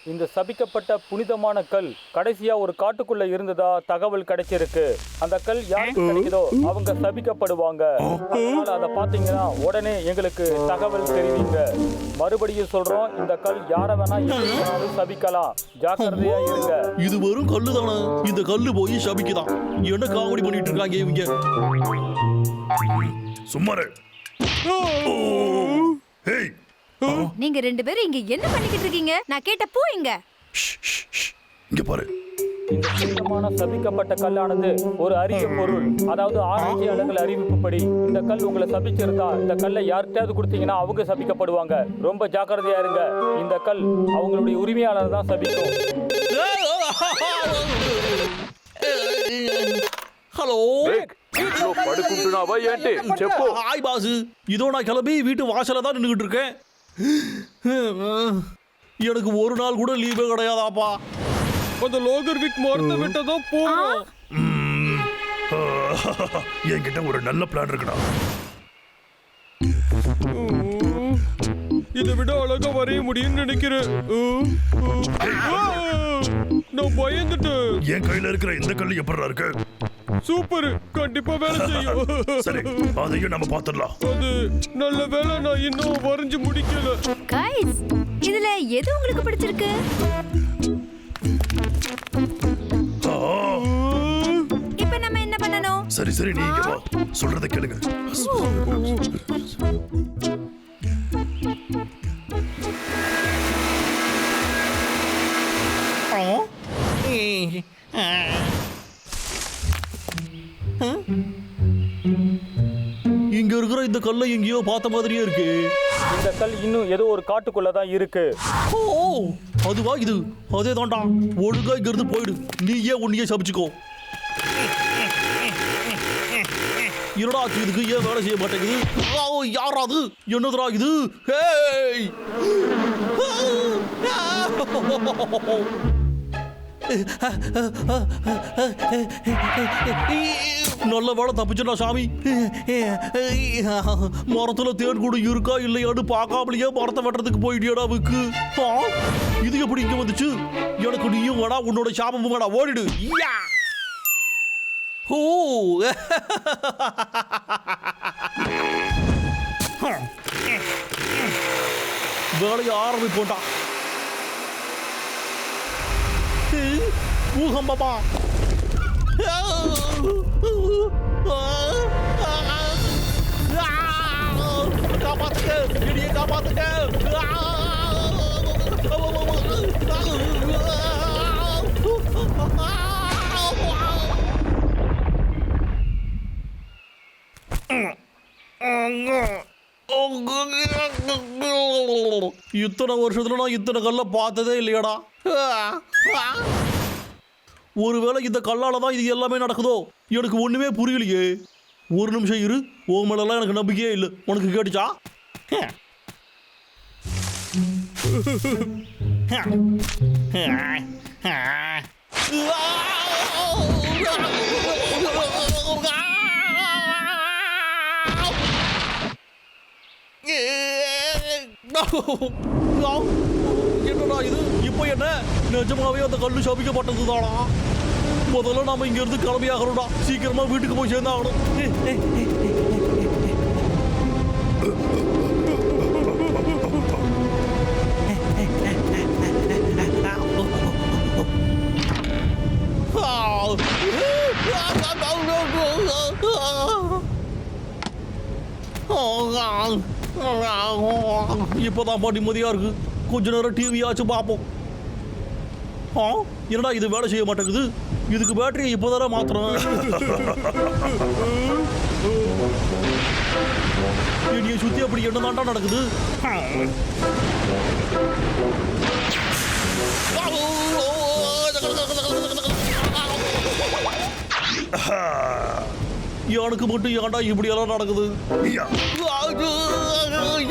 இந்த சபிக்கப்பட்ட புனிதமான கல் கடைசியா ஒரு காட்டுக்குள்ள இருந்ததா தகவல் கிடைச்சிருக்கு. அந்த கல் யாருக்கு கிடைக்குதோ அவங்க சபிக்கப்படுவாங்க. அதனால அதை பாத்தீங்கன்னா உடனே எங்களுக்கு தகவல் தெரிவிங்க. மறுபடியும் சொல்றோம், இந்த கல் யார வேணா எப்படினாலும் சபிக்கலாம். ஜாக்கிரதையா இருங்க. இது வெறும் கல்லு தானே. இந்த கல்லு போய் சபிக்குதான். என்ன காமெடி பண்ணிட்டு இருக்காங்க இவங்க? சும்மாரு. நீங்க ரெண்டு பேரும் இங்க என்ன பண்ணிக்கிட்டு இருக்கீங்க? நான் கேட்ட பூ இங்க. இங்க பாரு. இந்த புனிதமான சபிக்கப்பட்ட கல்லானது ஒரு அரிய பொருள். அதாவது ஆராய்ச்சியாளர்கள் அறிவிப்புப்படி இந்த கல் உங்களை சபிச்சிருந்தா இந்த கல்லை யார்கிட்டயாவது கொடுத்தீங்கன்னா அவங்க சபிக்கப்படுவாங்க. ரொம்ப ஜாக்கிரதையா இருங்க. இந்த கல் அவங்களுடைய உரிமையாளர் தான் சபிக்கும். హలో పడుకుంటున్నావా ఏంటి చెప్పు. హాయ్ బాసు, இதோ நான் கிளம்பி வீட்டு வாசல்ல தான் நின்னுகிட்டு இருக்கேன். எனக்கு ஒரு நாள் கூட லீவே கிடையாதாப்பா. அந்த லோகர் வீக் மரத்தை விட்டதான் போறோம். என்கிட்ட ஒரு நல்ல பிளான் இருக்குடா. இதை விட அழகா வரைய முடியும்னு நினைக்கிறேன். நான் பயந்துட்டேன். என் கையில இருக்கிற இந்த கல்லு எப்படிடா இருக்கு? சூப்பர், கண்டிப்பா வேலை செய்யும். சரி, அதையும் நம்ம பாத்துடலாம். அது நல்ல வேலை, நான் இன்னும் வரைஞ்சு முடிக்கல. கைஸ், இதுல எது உங்களுக்கு பிடிச்சிருக்கு? இப்ப நம்ம என்ன பண்ணணும்? சரி சரி, நீங்க வா, சொல்றத கேளுங்க. இங்க இருக்கிற இந்த கல்லை எங்கேயோ பார்த்த மாதிரியே இருக்கு. இந்த கல் இன்னும் ஏதோ ஒரு காட்டுக்குள்ள தான் இருக்கு. ஓ, அதுவா இது? அதே தான்டா. ஒழுங்கா இங்க இருந்து போயிடு. நீயே உன்னையே சபிச்சுக்கோ. என்னடா இதுக்கு ஏன் வேலை செய்ய மாட்டேங்குது? யாரா அது? என்னதுடா இது? ஹேய், நல்ல வேலை தப்பிச்சுடா சாமி. மரத்துல தேன் கூட இருக்கா இல்லையான்னு பார்க்காமலேயே மரத்தை வெட்டுறதுக்கு போயிட்டியடா விக்கு. இது எப்படி இங்க வந்துச்சு? எனக்கு நீயும் வேடா, உன்னோட சாபமும் வேடா. ஓடிடு. ஓ, வேலையை ஆரம்பிப்போண்டா. பூகம்பமா. காப்பாத்துக்க, இடிய காப்பாத்துக்க. இத்தனை வருஷத்துல நான் இத்தனை கல்ல பார்த்ததே இல்லையடா. ஒருவேளை இந்த கல்லால தான் இது எல்லாமே நடக்குதோ? எனக்கு ஒண்ணுமே புரியலையே. ஒரு நிமிஷம் இரு. உன் மேலெல்லாம் எனக்கு நம்பிக்கையே இல்லை. உனக்கு கேட்டுச்சா? என்னடா இது? இப்போ என்ன? நிஜமாவே அந்த கல்லு சபிக்கப்பட்டது தானா? முதல்ல நாம இங்க இருந்து கிளம்பி ஆகணும்டா. சீக்கிரமா வீட்டுக்கு போய் சேர்ந்தாகணும். இப்பதான் நிம்மதியா இருக்கு. கொஞ்ச நேரம் டிவியாச்சும் பார்ப்போம். என்னடா இது வேலை செய்ய மாட்டேங்குது? இதுக்கு பேட்டரியை இப்போதானே மாத்திரம். என்னைய சுத்தி அப்படி என்னதான்டா நடக்குது? எனக்கு மட்டும் ஏன்டா இப்படி எல்லாம் நடக்குது?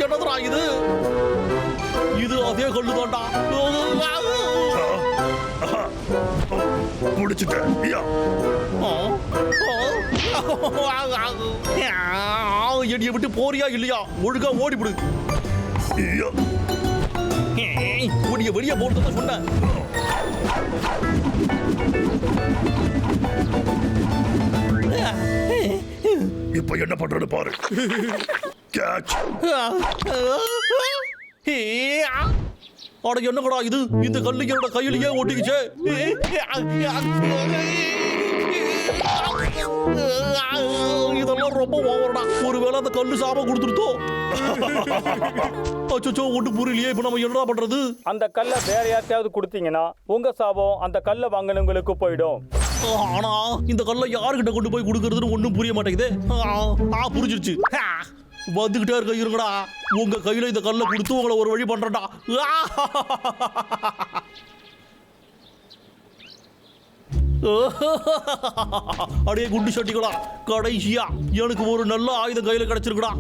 என்னதுடா இது? இது அதே கல்லு தான்டா. முடிச்சுட்டேன். என்னைய விட்டு போறியா இல்லையா? ஒழுங்கா ஓடிவிடு. உடைய வெளியே போறத சொன்னேன். இப்ப என்ன பண்றது பாரு. கேட்ச். அட என்னடா இது, இந்த கல்லு என்னோட கையிலேயே ஒட்டிக்கிச்சே. இதெல்லாம் ரொம்ப ஓவர்டா. ஒருவேளை அந்த கல்லு சாபம் கொடுத்துருத்தோ. அச்சோ, ஒண்ணு புரியலையே. இப்ப நம்ம என்னடா பண்றது? அந்த கல்லை வேற யார்ட்டையாவது கொடுத்தீங்கன்னா உங்க சாபம் அந்த கல்லை வாங்கினவங்களுக்கு போயிடும். ஆனா இந்த கல்லை யாருக்கிட்ட கொண்டு போய் கொடுக்கறதுன்னு ஒண்ணும் புரிய மாட்டேங்குது. புரிஞ்சிருச்சு. வந்துகிட்டே இருக்க இருங்கடா. உங்க கையில இந்த கல்லை கொடுத்து உங்களை ஒரு வழி பண்றடா. அடே குண்டு சட்டிகளா, கடைசியா எனக்கு ஒரு நல்ல ஆயுதம் கையில கிடைச்சிருக்குடா.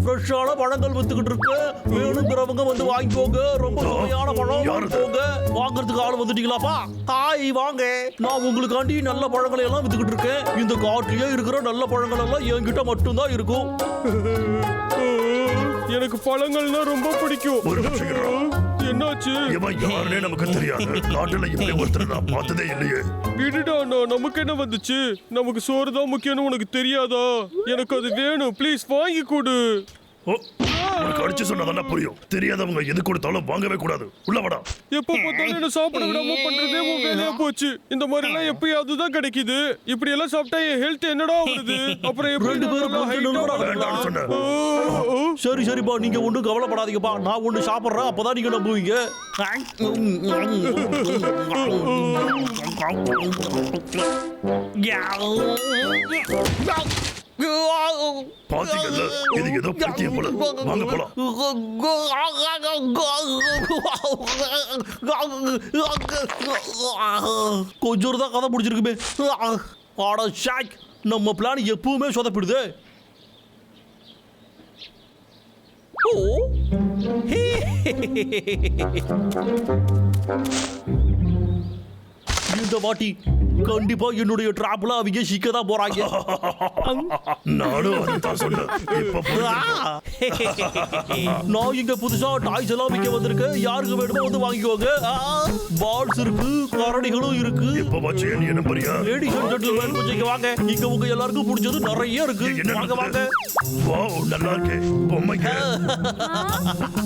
ஃப்ரெஷ்ஷான பழங்கள் வித்துக்கிட்டு இருக்கு. வேணுங்கிறவங்க வந்து வாங்கிக்கோங்க. ரொம்ப சுவையான பழம் வாங்கிக்கோங்க. வாங்குறதுக்கு ஆள் வந்துட்டீங்களாப்பா? ஹாய், வாங்க. நான் உங்களுக்காண்டி நல்ல பழங்களை எல்லாம் வித்துக்கிட்டு இருக்கேன். இந்த காட்டிலேயே இருக்கிற நல்ல பழங்கள் எல்லாம் என்கிட்ட மட்டும்தான் இருக்கும். எனக்கு பழங்கள்னா ரொம்ப பிடிக்கும். ஒரு நிமிஷம் இருடா. என்னாச்சு? இவன் யாருன்னே நமக்கு தெரியாது. காட்டுல இப்படி ஒருத்தர் நான் பார்த்ததே இல்லையே. விடுடா அண்ணா, நமக்கு என்ன வந்துச்சு? நமக்கு சோறு தான் முக்கியம்னு உனக்கு தெரியாதா? எனக்கு அது வேணும், ப்ளீஸ் வாங்கி கொடு. ஓ, உனக்கு அடிச்சு சொன்னதெல்லாம் புரியும். தெரியாதவங்க எது கொடுத்தாலும் வாங்கவே கூடாது. உள்ள வாடா. எப்போ பார்த்தாலும் என்ன சாப்பிட விடாம பண்றதே உன் வேலையா போச்சு. இந்த மாதிரி எல்லாம் எப்பயாவது தான் கிடைக்குது. இப்படி எல்லாம் சாப்பிட்டா என் ஹெல்த் என்னடா வருது? அப்புறம் எப்படி ரெண்டு பேரும் நல்லா height ஆ கொஞ்சம் வேண்டாம்னு சொன்னேன். சரி சரிப்பா, நீங்க ஒன்றும் கவலைப்படாதீங்கப்பா. நான் ஒன்று சாப்பிட்றேன், அப்பதான் நீங்க நம்புவீங்க. பாத்தீங்கல்ல, இது ஏதோ பைத்தியம் போல. வாங்க போலாம். கொஞ்சம் தான் கதை முடிச்சிருக்குமே. ஆடா ஷாக், நம்ம பிளான் எப்பவுமே சொதப்பிடுது. இந்த வாட்டி கண்டிப்பா என்னுடைய டிராப்ல அவங்க சிக்க தான் போறாங்க. நானும் அதுதான் சொன்னேன். இப்ப நான் இங்க புதுசா டாய்ஸ் எல்லாம் விற்க வந்திருக்கேன். யாருக்கு வேணுமோ வந்து வாங்கிக்கோங்க. பால்ஸ் இருக்கு, கரடிகளும் இருக்கு. இப்ப வச்சு நீ என்ன பண்றியா? லேடிஸ் அண்ட் ஜென்டில்மேன், கொஞ்சம் இங்க வாங்க. இங்க உங்க எல்லாருக்கும் பிடிச்சது நிறைய இருக்கு. என்ன வாங்க வாங்க. வாவ், நல்லா இருக்கே பொம்மைங்க.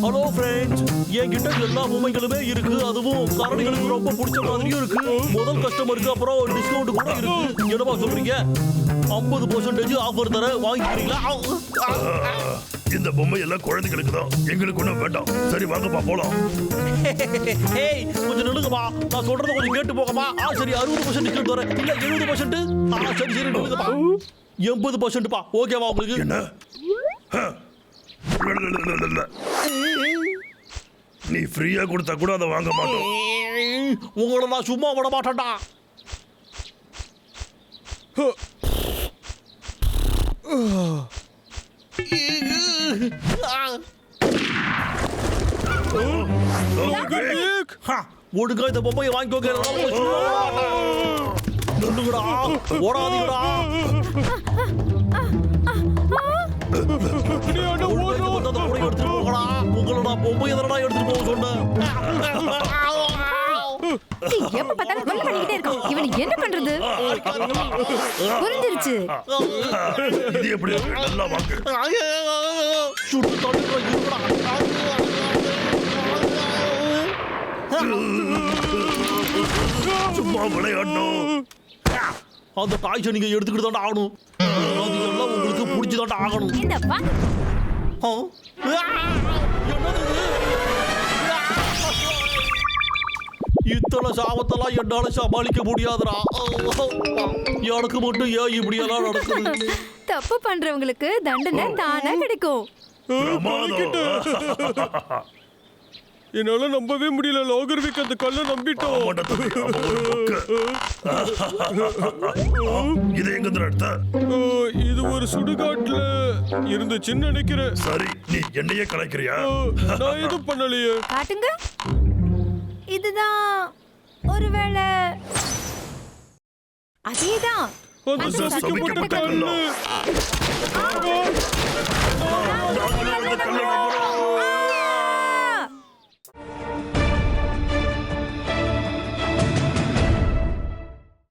ஹலோ ஃப்ரெண்ட்ஸ், என்கிட்ட எல்லா பொம்மைகளுமே இருக்கு. அதுவும் கரடிகளுக்கு ரொம்ப பிடிச்ச மாதிரியும் இருக்கு. முதல் கஸ்டமருக்கு அப்புறம் டிஸ்கவுண்ட் கூட இருக்கு. என்னமா சொல்றீங்க? 50% ஆஃபர் தர வாங்கிக்கிறீங்களா? இந்த பொம்மை எல்லாம் குழந்தைகளுக்கு தான். எங்களுக்கு ஒன்றும் வேண்டாம். சரி வாங்கப்பா போலாம். ஏய், கொஞ்சம் நில்லுங்கப்பா. நான் சொல்றத கொஞ்சம் கேட்டு போகமா. சரி 60% டிஸ்கவுண்ட் தரேன். இல்ல 70%. சரி சரி நில்லுங்கப்பா. 80%பா. ஓகேவா உங்களுக்கு? என்ன? நீ ஃப்ரீயா கொடுத்தா கூட அதை வாங்க மாட்டோம். உங்களை நான் சும்மா விட மாட்டேன்டா. ஒழுங்கா இந்த பொம்மையை வாங்கிக்கோங்க. நில்லுங்கடா, ஓடாதீங்கடா. எடுத்துட்டு போகடா. உங்களை நான் பொம்மையை தானடா எடுத்துட்டு போக சொன்னேன். எப்ப பார்த்தாலும் கொலை பண்ணிக்கிட்டே இருக்கான். இவனுக்கு என்ன பண்றது? புரிஞ்சிருச்சு. இது எப்படி இருக்கு? நல்லா வாங்க. சுட்டு தள்ளுங்க, இருங்கடா. சும்மா விளையாடணும். அந்த டாய்ஸை நீங்க எடுத்துக்கிட்டு தாண்டா ஆகணும். அது எல்லாம் உங்களுக்கு பிடிச்சதாண்டா ஆகணும். இந்த வாங்க. என்னது இது? இத்தனை சாபத்தெல்லாம் என்னால சமாளிக்க முடியாதுடா. எனக்கு மட்டும் ஏன் இப்படியெல்லாம் நடக்குது? தப்பு பண்றவங்களுக்கு தண்டனை தானா கிடைக்கும். என்னால நம்பவே முடியல. லாகர்விக் அந்த கல்லை நம்பிட்டோம். இது எங்க எடுத்த? இது ஒரு சுடுகாட்டுல இருந்துச்சுன்னு நினைக்கிறேன். சரி, நீ என்னையே கலைக்கிறியா? நான் எதுவும் பண்ணலையே. காட்டுங்க. இதுதான் ஒருவேளை அதேதான். அந்த சபிக்கப்பட்ட கல்லு.